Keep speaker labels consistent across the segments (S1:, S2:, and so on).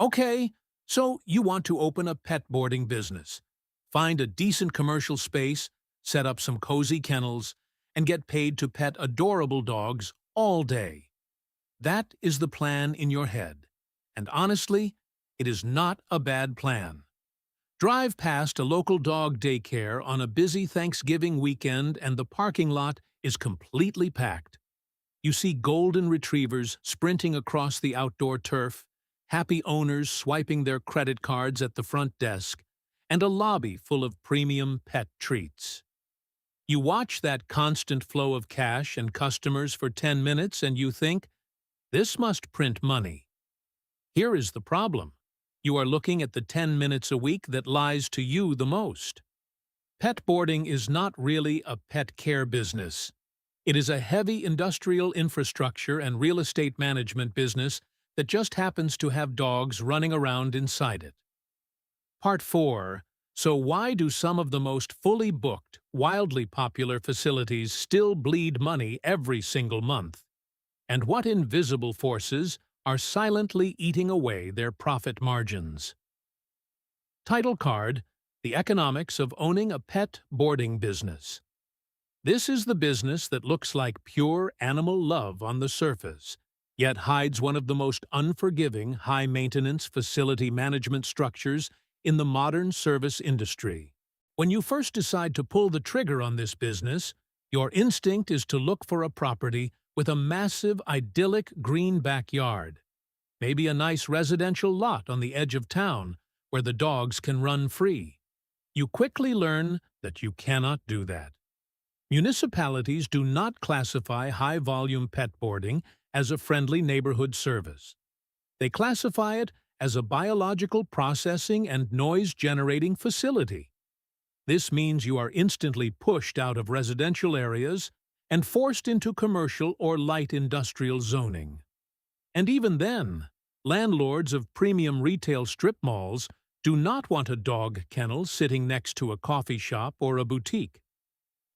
S1: Okay, so you want to open a pet boarding business. Find a decent commercial space, set up some cozy kennels, and get paid to pet adorable dogs all day. That is the plan in your head. And honestly, it is not a bad plan. Drive past a local dog daycare on a busy Thanksgiving weekend and the parking lot is completely packed. You see golden retrievers sprinting across the outdoor turf, happy owners swiping their credit cards at the front desk, and a lobby full of premium pet treats. You watch that constant flow of cash and customers for 10 minutes and you think, this must print money. Here is the problem. You are looking at the 10 minutes a week that lies to you the most. Pet boarding is not really a pet care business. It is a heavy industrial infrastructure and real estate management business that just happens to have dogs running around inside it. Part 4. So why do some of the most fully booked, wildly popular facilities still bleed money every single month? And what invisible forces are silently eating away their profit margins? Title card: The Economics of Owning a Pet Boarding Business. This is the business that looks like pure animal love on the surface, yet hides one of the most unforgiving, high-maintenance facility management structures in the modern service industry. When you first decide to pull the trigger on this business, your instinct is to look for a property with a massive, idyllic green backyard. Maybe a nice residential lot on the edge of town where the dogs can run free. You quickly learn that you cannot do that. Municipalities do not classify high-volume pet boarding as a friendly neighborhood service. They classify it as a biological processing and noise-generating facility. This means you are instantly pushed out of residential areas and forced into commercial or light industrial zoning. And even then, landlords of premium retail strip malls do not want a dog kennel sitting next to a coffee shop or a boutique.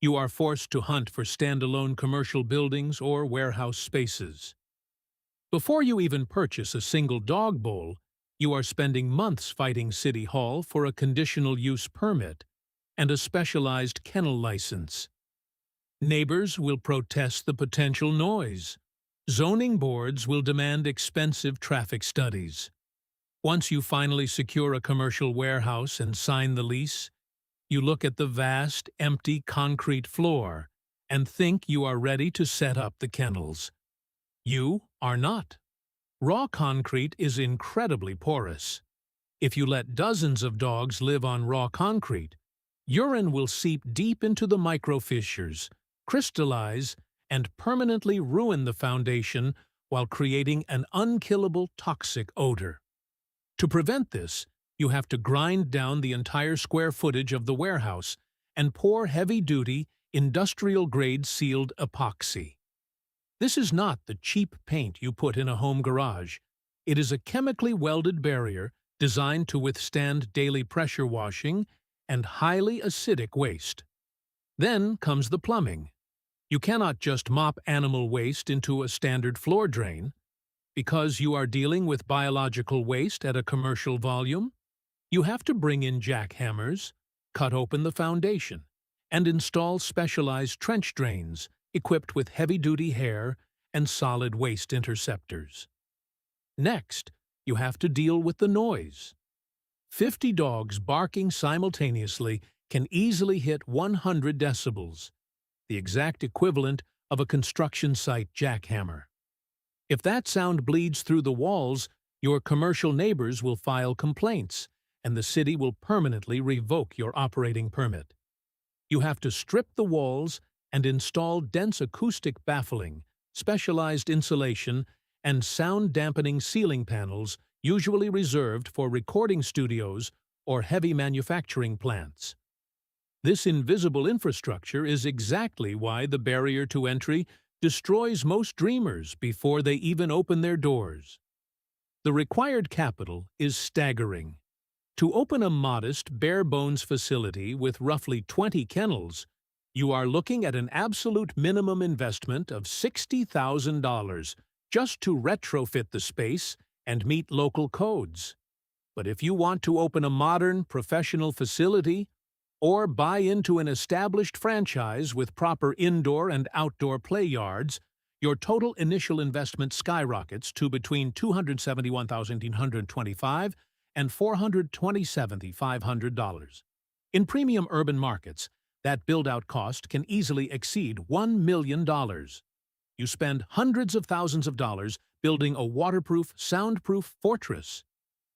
S1: You are forced to hunt for standalone commercial buildings or warehouse spaces. Before you even purchase a single dog bowl, you are spending months fighting City Hall for a conditional use permit and a specialized kennel license. Neighbors will protest the potential noise. Zoning boards will demand expensive traffic studies. Once you finally secure a commercial warehouse and sign the lease, you look at the vast, empty concrete floor and think you are ready to set up the kennels. You are not. Raw concrete is incredibly porous. If you let dozens of dogs live on raw concrete, urine will seep deep into the microfissures, crystallize, and permanently ruin the foundation while creating an unkillable toxic odor. To prevent this, you have to grind down the entire square footage of the warehouse and pour heavy-duty, industrial-grade sealed epoxy. This is not the cheap paint you put in a home garage. It is a chemically welded barrier designed to withstand daily pressure washing and highly acidic waste. Then comes the plumbing. You cannot just mop animal waste into a standard floor drain. Because you are dealing with biological waste at a commercial volume, you have to bring in jackhammers, cut open the foundation, and install specialized trench drains equipped with heavy-duty hair and solid waste interceptors. Next, you have to deal with the noise. 50 dogs barking simultaneously can easily hit 100 decibels, the exact equivalent of a construction site jackhammer. If that sound bleeds through the walls, your commercial neighbors will file complaints, and the city will permanently revoke your operating permit. You have to strip the walls and install dense acoustic baffling, specialized insulation, and sound-dampening ceiling panels usually reserved for recording studios or heavy manufacturing plants. This invisible infrastructure is exactly why the barrier to entry destroys most dreamers before they even open their doors. The required capital is staggering. To open a modest, bare-bones facility with roughly 20 kennels, you are looking at an absolute minimum investment of $60,000 just to retrofit the space and meet local codes. But if you want to open a modern, professional facility or buy into an established franchise with proper indoor and outdoor play yards, your total initial investment skyrockets to between $271,925 and $427,500. In premium urban markets, that build-out cost can easily exceed $1 million. You spend hundreds of thousands of dollars building a waterproof, soundproof fortress.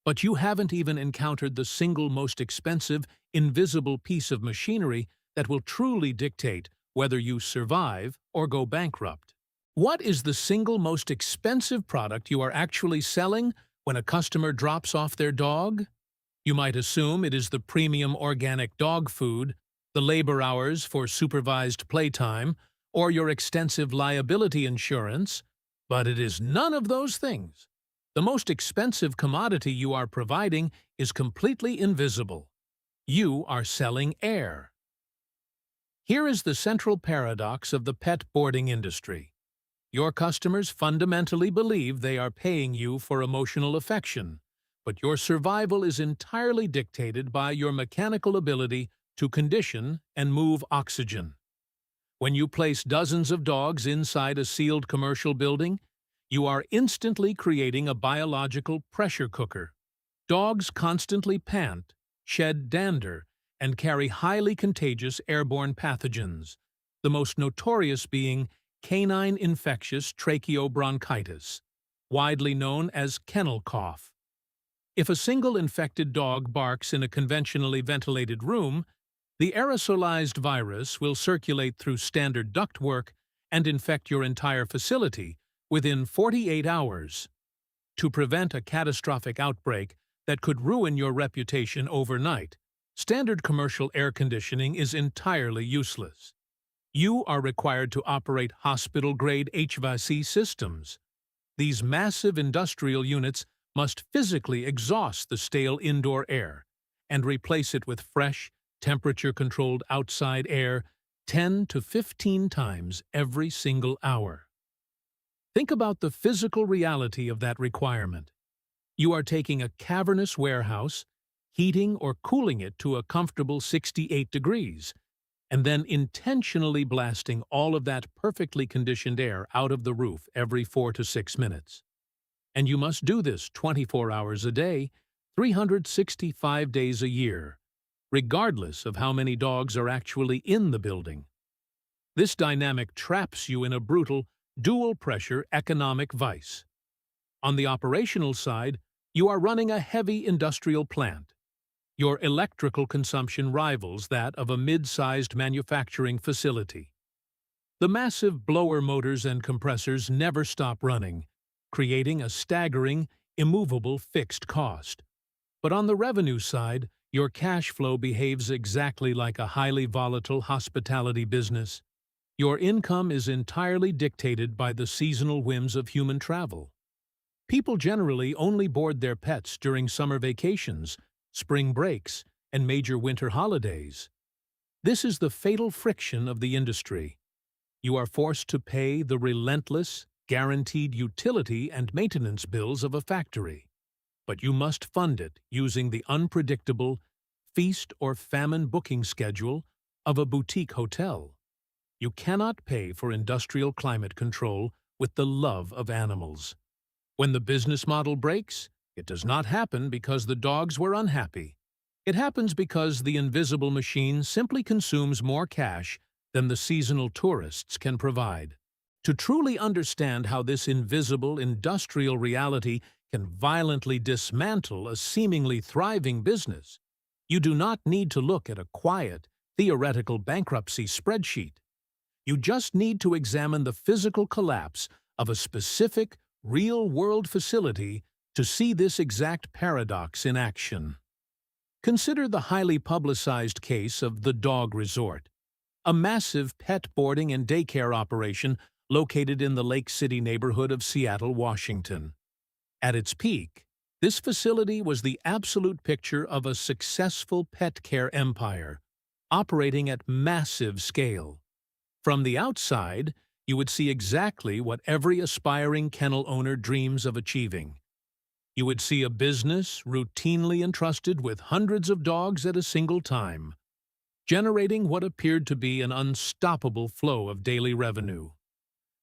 S1: But you haven't even encountered the single most expensive, invisible piece of machinery that will truly dictate whether you survive or go bankrupt. What is the single most expensive product you are actually selling when a customer drops off their dog? You might assume it is the premium organic dog food, the labor hours for supervised playtime, or your extensive liability insurance, but it is none of those things. The most expensive commodity you are providing is completely invisible. You are selling air. Here is the central paradox of the pet boarding industry. Your customers fundamentally believe they are paying you for emotional affection, but your survival is entirely dictated by your mechanical ability to condition and move oxygen. When you place dozens of dogs inside a sealed commercial building, you are instantly creating a biological pressure cooker. Dogs constantly pant, shed dander, and carry highly contagious airborne pathogens, the most notorious being canine infectious tracheobronchitis, widely known as kennel cough. If a single infected dog barks in a conventionally ventilated room, the aerosolized virus will circulate through standard ductwork and infect your entire facility within 48 hours. To prevent a catastrophic outbreak that could ruin your reputation overnight, standard commercial air conditioning is entirely useless. You are required to operate hospital-grade HVAC systems. These massive industrial units must physically exhaust the stale indoor air and replace it with fresh, temperature-controlled outside air 10 to 15 times every single hour. Think about the physical reality of that requirement. You are taking a cavernous warehouse, heating or cooling it to a comfortable 68 degrees, and then intentionally blasting all of that perfectly conditioned air out of the roof every 4 to 6 minutes. And you must do this 24 hours a day, 365 days a year, regardless of how many dogs are actually in the building. This dynamic traps you in a brutal, dual-pressure economic vice. On the operational side, you are running a heavy industrial plant. Your electrical consumption rivals that of a mid-sized manufacturing facility. The massive blower motors and compressors never stop running, creating a staggering, immovable fixed cost. But on the revenue side, your cash flow behaves exactly like a highly volatile hospitality business. Your income is entirely dictated by the seasonal whims of human travel. People generally only board their pets during summer vacations, spring breaks, and major winter holidays. This is the fatal friction of the industry. You are forced to pay the relentless, guaranteed utility and maintenance bills of a factory. But you must fund it using the unpredictable feast or famine booking schedule of a boutique hotel. You cannot pay for industrial climate control with the love of animals. When the business model breaks, it does not happen because the dogs were unhappy. It happens because the invisible machine simply consumes more cash than the seasonal tourists can provide. To truly understand how this invisible industrial reality can violently dismantle a seemingly thriving business, you do not need to look at a quiet, theoretical bankruptcy spreadsheet. You just need to examine the physical collapse of a specific, real-world facility to see this exact paradox in action. Consider the highly publicized case of the Dog Resort, a massive pet boarding and daycare operation located in the Lake City neighborhood of Seattle, Washington. At its peak, this facility was the absolute picture of a successful pet care empire, operating at massive scale. From the outside, you would see exactly what every aspiring kennel owner dreams of achieving: You would see a business routinely entrusted with hundreds of dogs at a single time, generating what appeared to be an unstoppable flow of daily revenue.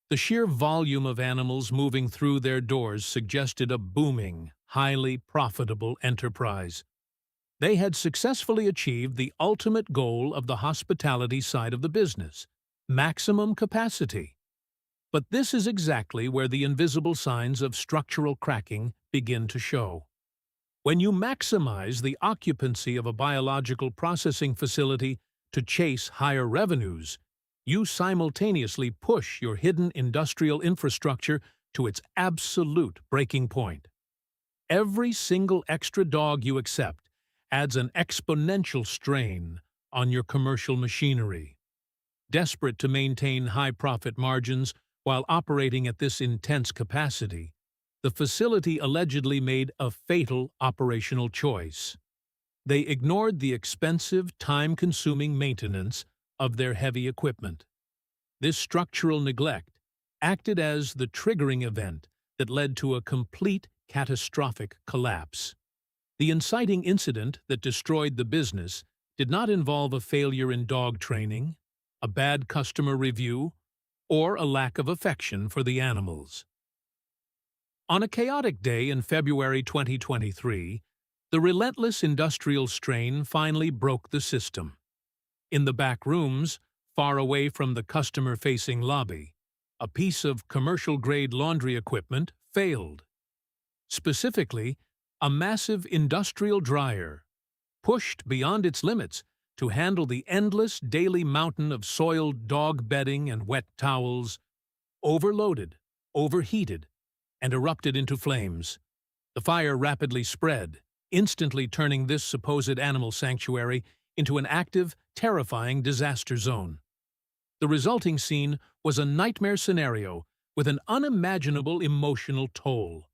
S1: The sheer volume of animals moving through their doors suggested a booming, highly profitable enterprise. They had successfully achieved the ultimate goal of the hospitality side of the business: maximum capacity. But this is exactly where the invisible signs of structural cracking begin to show. When you maximize the occupancy of a biological processing facility to chase higher revenues, you simultaneously push your hidden industrial infrastructure to its absolute breaking point. Every single extra dog you accept adds an exponential strain on your commercial machinery. Desperate to maintain high profit margins while operating at this intense capacity, the facility allegedly made a fatal operational choice. They ignored the expensive, time-consuming maintenance of their heavy equipment. This structural neglect acted as the triggering event that led to a complete catastrophic collapse. The inciting incident that destroyed the business did not involve a failure in dog training, a bad customer review, or a lack of affection for the animals. On a chaotic day in February 2023, the relentless industrial strain finally broke the system. In the back rooms, far away from the customer-facing lobby, a piece of commercial-grade laundry equipment failed. Specifically, a massive industrial dryer, pushed beyond its limits to handle the endless daily mountain of soiled dog bedding and wet towels, overloaded, overheated, and erupted into flames. The fire rapidly spread, instantly turning this supposed animal sanctuary into an active, terrifying disaster zone. The resulting scene was a nightmare scenario with an unimaginable emotional toll.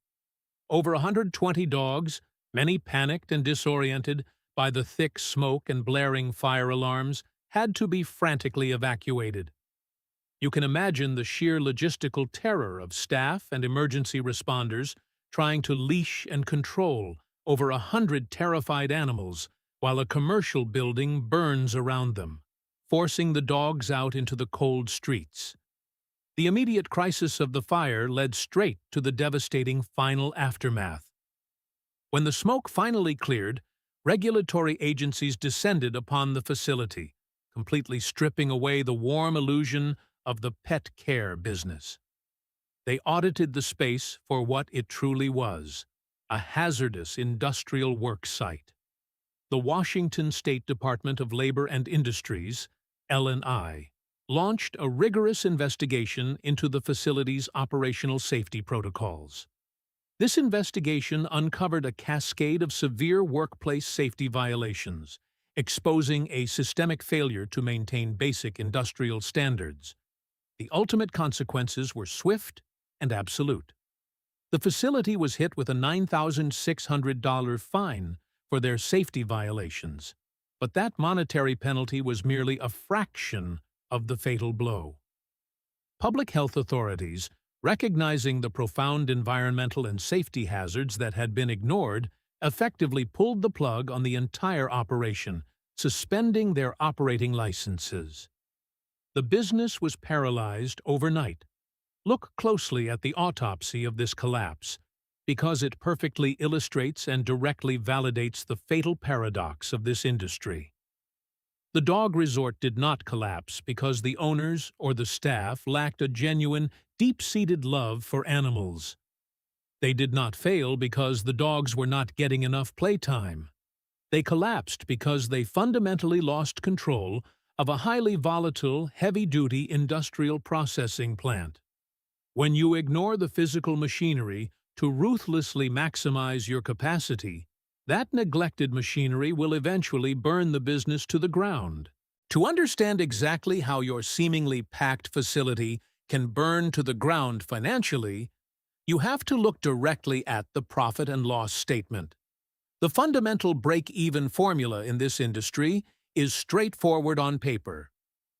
S1: Over 120 dogs, many panicked and disoriented by the thick smoke and blaring fire alarms, had to be frantically evacuated. You can imagine the sheer logistical terror of staff and emergency responders trying to leash and control over 100 terrified animals while a commercial building burns around them, forcing the dogs out into the cold streets. The immediate crisis of the fire led straight to the devastating final aftermath. When the smoke finally cleared, regulatory agencies descended upon the facility, completely stripping away the warm illusion of the pet care business. They audited the space for what it truly was: a hazardous industrial work site. The Washington State Department of Labor and Industries, L&I, launched a rigorous investigation into the facility's operational safety protocols. This investigation uncovered a cascade of severe workplace safety violations, exposing a systemic failure to maintain basic industrial standards. The ultimate consequences were swift and absolute. The facility was hit with a $9,600 fine for their safety violations, but that monetary penalty was merely a fraction of the fatal blow. Public health authorities, recognizing the profound environmental and safety hazards that had been ignored, effectively pulled the plug on the entire operation, suspending their operating licenses. The business was paralyzed overnight. Look closely at the autopsy of this collapse, because it perfectly illustrates and directly validates the fatal paradox of this industry. The dog resort did not collapse because the owners or the staff lacked a genuine, deep-seated love for animals. They did not fail because the dogs were not getting enough playtime. They collapsed because they fundamentally lost control of a highly volatile, heavy-duty industrial processing plant. When you ignore the physical machinery to ruthlessly maximize your capacity, that neglected machinery will eventually burn the business to the ground. To understand exactly how your seemingly packed facility can burn to the ground financially, you have to look directly at the profit and loss statement. The fundamental break-even formula in this industry is straightforward on paper.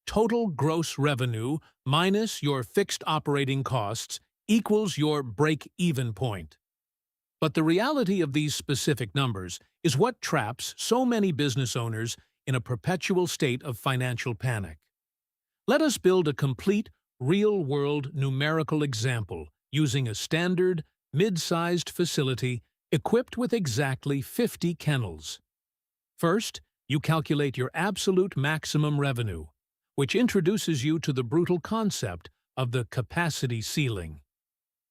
S1: Total gross revenue minus your fixed operating costs equals your break-even point. But the reality of these specific numbers is what traps so many business owners in a perpetual state of financial panic. Let us build a complete, real-world numerical example using a standard, mid-sized facility equipped with exactly 50 kennels. First, you calculate your absolute maximum revenue, which introduces you to the brutal concept of the capacity ceiling.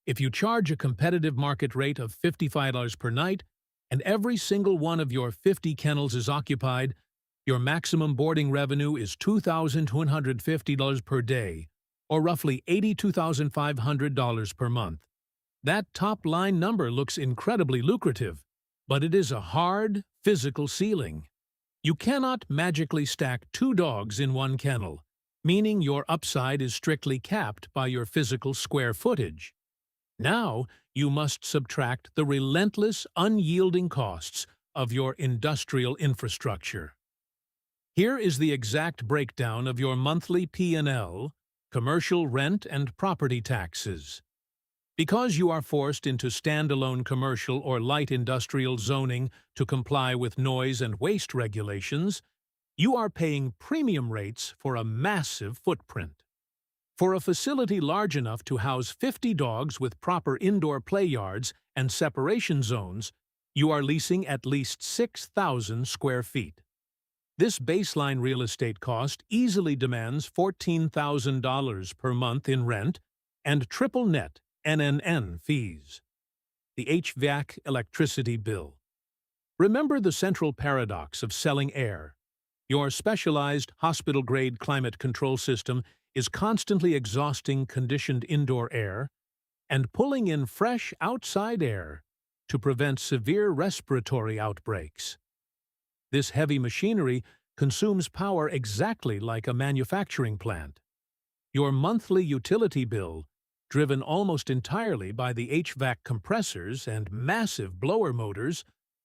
S1: If you charge a competitive market rate of $55 per night, and every single one of your 50 kennels is occupied, your maximum boarding revenue is $2,250 per day, or roughly $82,500 per month. That top-line number looks incredibly lucrative, but it is a hard, physical ceiling. You cannot magically stack 2 dogs in one kennel, meaning your upside is strictly capped by your physical square footage. Now, you must subtract the relentless, unyielding costs of your industrial infrastructure. Here is the exact breakdown of your monthly P&L, commercial rent and property taxes. Because you are forced into standalone commercial or light industrial zoning to comply with noise and waste regulations, you are paying premium rates for a massive footprint. For a facility large enough to house 50 dogs with proper indoor play yards and separation zones, you are leasing at least 6,000 square feet. This baseline real estate cost easily demands $14,000 per month in rent and triple net NNN fees. The HVAC electricity bill. Remember the central paradox of selling air. Your specialized hospital-grade climate control system is constantly exhausting conditioned indoor air and pulling in fresh outside air to prevent severe respiratory outbreaks. This heavy machinery consumes power exactly like a manufacturing plant. Your monthly utility bill, driven almost entirely by the HVAC compressors and massive blower motors,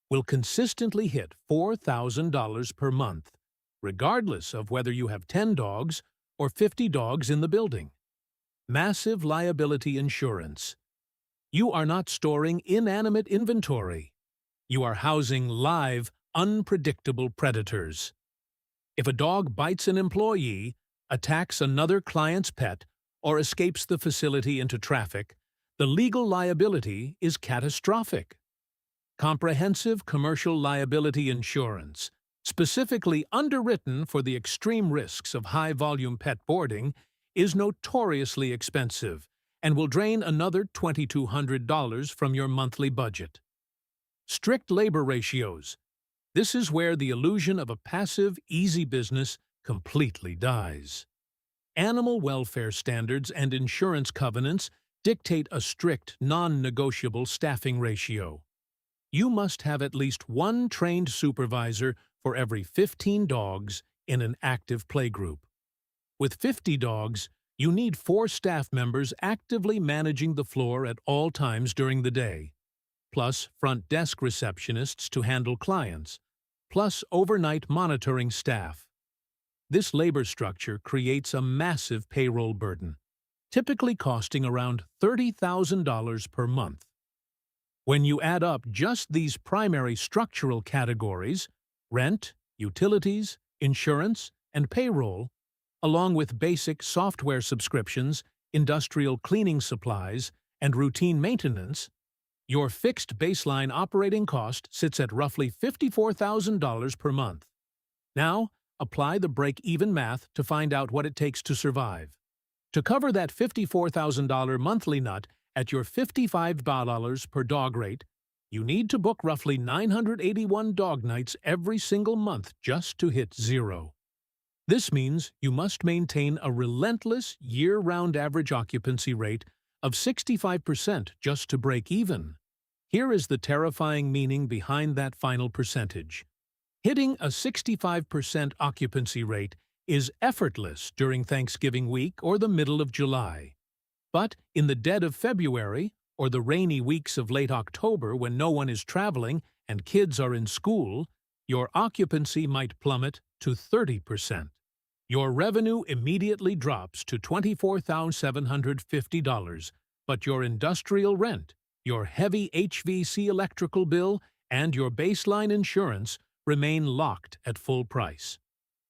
S1: will consistently hit $4,000 per month, regardless of whether you have 10 dogs or 50 dogs in the building. Massive liability insurance. You are not storing inanimate inventory. You are housing live, unpredictable predators. If a dog bites an employee, attacks another client's pet, or escapes the facility into traffic, the legal liability is catastrophic. Comprehensive commercial liability insurance, specifically underwritten for the extreme risks of high-volume pet boarding, is notoriously expensive and will drain another $2,200 from your monthly budget. Strict labor ratios. This is where the illusion of a passive, easy business completely dies. Animal welfare standards and insurance covenants dictate a strict, non-negotiable staffing ratio. You must have at least one trained supervisor for every 15 dogs in an active playgroup. With 50 dogs, you need 4 staff members actively managing the floor at all times during the day, plus front desk receptionists to handle clients, plus overnight monitoring staff. This labor structure creates a massive payroll burden, typically costing around $30,000 per month. When you add up just these primary structural categories, rent, utilities, insurance, and payroll, along with basic software subscriptions, industrial cleaning supplies, and routine maintenance, your fixed baseline operating cost sits at roughly $54,000 per month. Now, apply the break-even math to find out what it takes to survive. To cover that $54,000 monthly nut at your $55 per dog rate, you need to book roughly 981 dog nights every single month just to hit zero. This means you must maintain a relentless year-round average occupancy rate of 65% just to break even. Here is the terrifying meaning behind that final percentage. Hitting a 65% occupancy rate is effortless during Thanksgiving week or the middle of July. But in the dead of February or the rainy weeks of late October when no one is traveling and kids are in school, your occupancy might plummet to 30%. Your revenue immediately drops to $24,750, but your industrial rent Your heavy HVAC electrical bill and your baseline insurance remain locked at full price.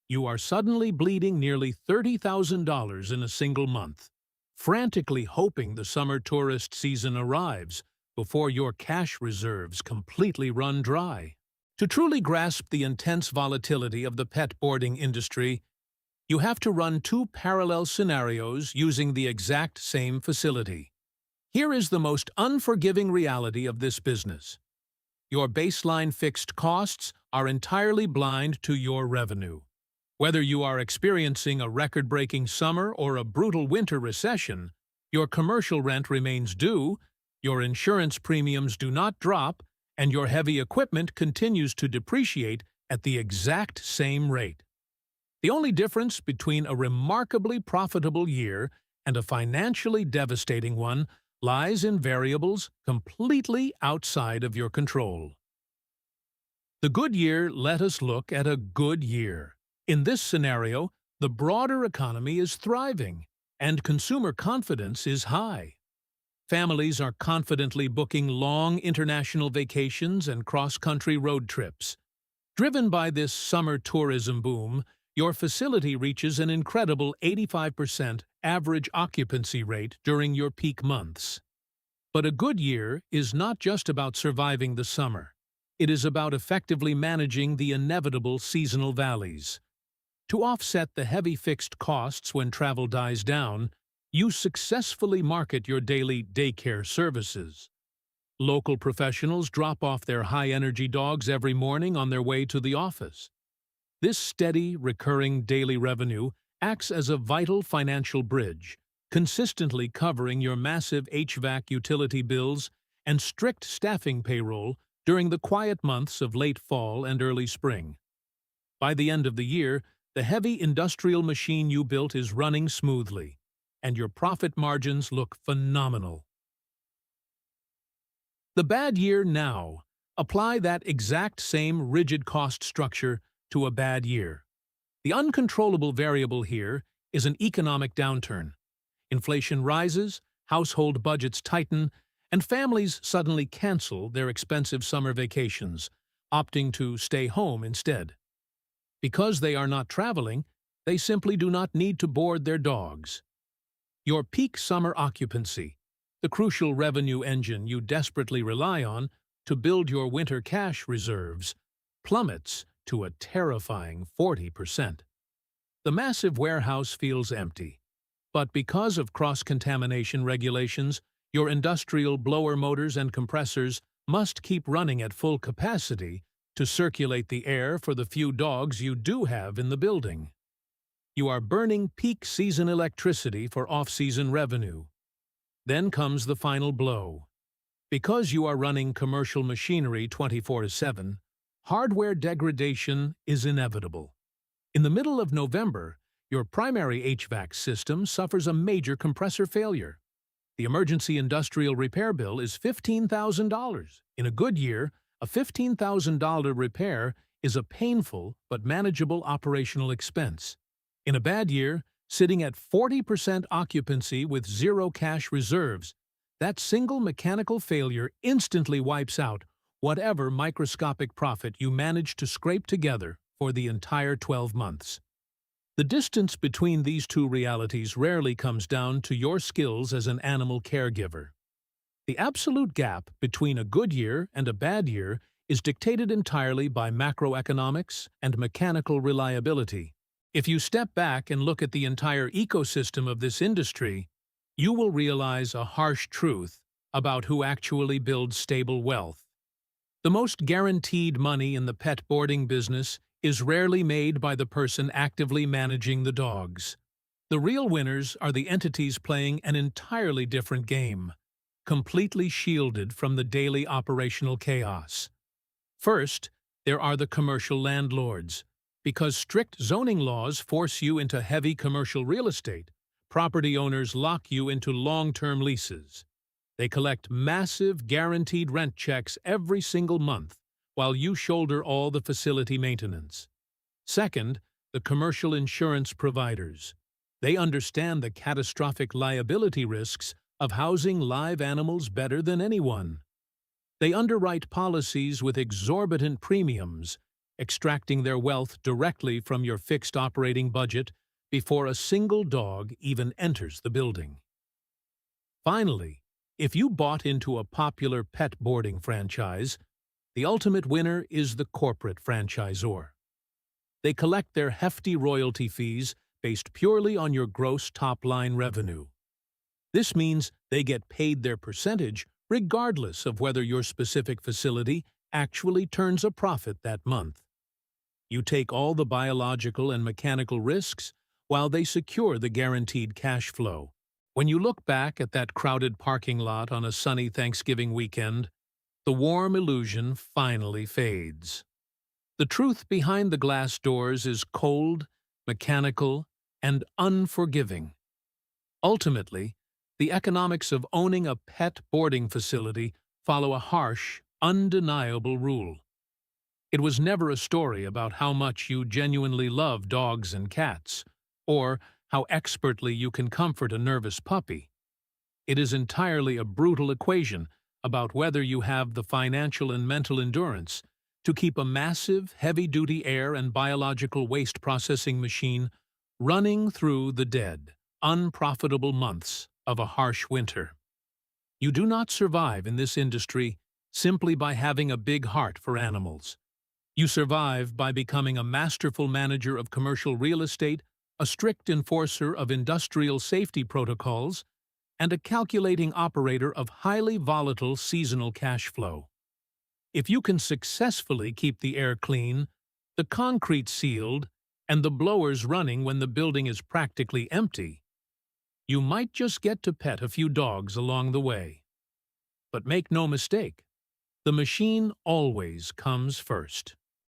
S1: You are suddenly bleeding nearly $30,000 in a single month, frantically hoping the summer tourist season arrives before your cash reserves completely run dry. To truly grasp the intense volatility of the pet boarding industry, you have to run two parallel scenarios using the exact same facility. Here is the most unforgiving reality of this business. Your baseline fixed costs are entirely blind to your revenue. Whether you are experiencing a record-breaking summer or a brutal winter recession, your commercial rent remains due, your insurance premiums do not drop, and your heavy equipment continues to depreciate at the exact same rate. The only difference between a remarkably profitable year and a financially devastating one lies in variables completely outside of your control. The good year, let us look at a good year. In this scenario, the broader economy is thriving, and consumer confidence is high. Families are confidently booking long international vacations and cross-country road trips. Driven by this summer tourism boom, your facility reaches an incredible 85% average occupancy rate during your peak months. But a good year is not just about surviving the summer. It is about effectively managing the inevitable seasonal valleys. To offset the heavy fixed costs when travel dies down, you successfully market your daily daycare services. Local professionals drop off their high-energy dogs every morning on their way to the office. This steady, recurring daily revenue acts as a vital financial bridge, consistently covering your massive HVAC utility bills and strict staffing payroll during the quiet months of late fall and early spring. By the end of the year, the heavy industrial machine you built is running smoothly, and your profit margins look phenomenal. The bad year now. Apply that exact same rigid cost structure to a bad year. The uncontrollable variable here is an economic downturn. Inflation rises, household budgets tighten, and families suddenly cancel their expensive summer vacations, opting to stay home instead. Because they are not traveling, they simply do not need to board their dogs. Your peak summer occupancy, the crucial revenue engine you desperately rely on to build your winter cash reserves, plummets to a terrifying 40%. The massive warehouse feels empty, but because of cross-contamination regulations, your industrial blower motors and compressors must keep running at full capacity to circulate the air for the few dogs you do have in the building. You are burning peak season electricity for off-season revenue. Then comes the final blow. Because you are running commercial machinery 24/7, hardware degradation is inevitable. In the middle of November, your primary HVAC system suffers a major compressor failure. The emergency industrial repair bill is $15,000. In a good year, a $15,000 repair is a painful but manageable operational expense. In a bad year, sitting at 40% occupancy with zero cash reserves, that single mechanical failure instantly wipes out whatever microscopic profit you managed to scrape together for the entire 12 months. The distance between these two realities rarely comes down to your skills as an animal caregiver. The absolute gap between a good year and a bad year is dictated entirely by macroeconomics and mechanical reliability. If you step back and look at the entire ecosystem of this industry, you will realize a harsh truth about who actually builds stable wealth. The most guaranteed money in the pet boarding business is rarely made by the person actively managing the dogs. The real winners are the entities playing an entirely different game, completely shielded from the daily operational chaos. First, there are the commercial landlords. Because strict zoning laws force you into heavy commercial real estate, property owners lock you into long-term leases. They collect massive, guaranteed rent checks every single month, while you shoulder all the facility maintenance. Second, the commercial insurance providers. They understand the catastrophic liability risks of housing live animals better than anyone. They underwrite policies with exorbitant premiums, extracting their wealth directly from your fixed operating budget before a single dog even enters the building. Finally, if you bought into a popular pet boarding franchise, the ultimate winner is the corporate franchisor. They collect their hefty royalty fees based purely on your gross top-line revenue. This means they get paid their percentage regardless of whether your specific facility actually turns a profit that month. You take all the biological and mechanical risks while they secure the guaranteed cash flow. When you look back at that crowded parking lot on a sunny Thanksgiving weekend, the warm illusion finally fades. The truth behind the glass doors is cold, mechanical, and unforgiving. Ultimately, the economics of owning a pet boarding facility follow a harsh, undeniable rule. It was never a story about how much you genuinely love dogs and cats, or how expertly you can comfort a nervous puppy. It is entirely a brutal equation about whether you have the financial and mental endurance to keep a massive, heavy-duty air and biological waste processing machine running through the dead, unprofitable months of a harsh winter. You do not survive in this industry simply by having a big heart for animals. You survive by becoming a masterful manager of commercial real estate, a strict enforcer of industrial safety protocols, and a calculating operator of highly volatile seasonal cash flow. If you can successfully keep the air clean, the concrete sealed, and the blowers running when the building is practically empty, you might just get to pet a few dogs along the way. But make no mistake, the machine always comes first.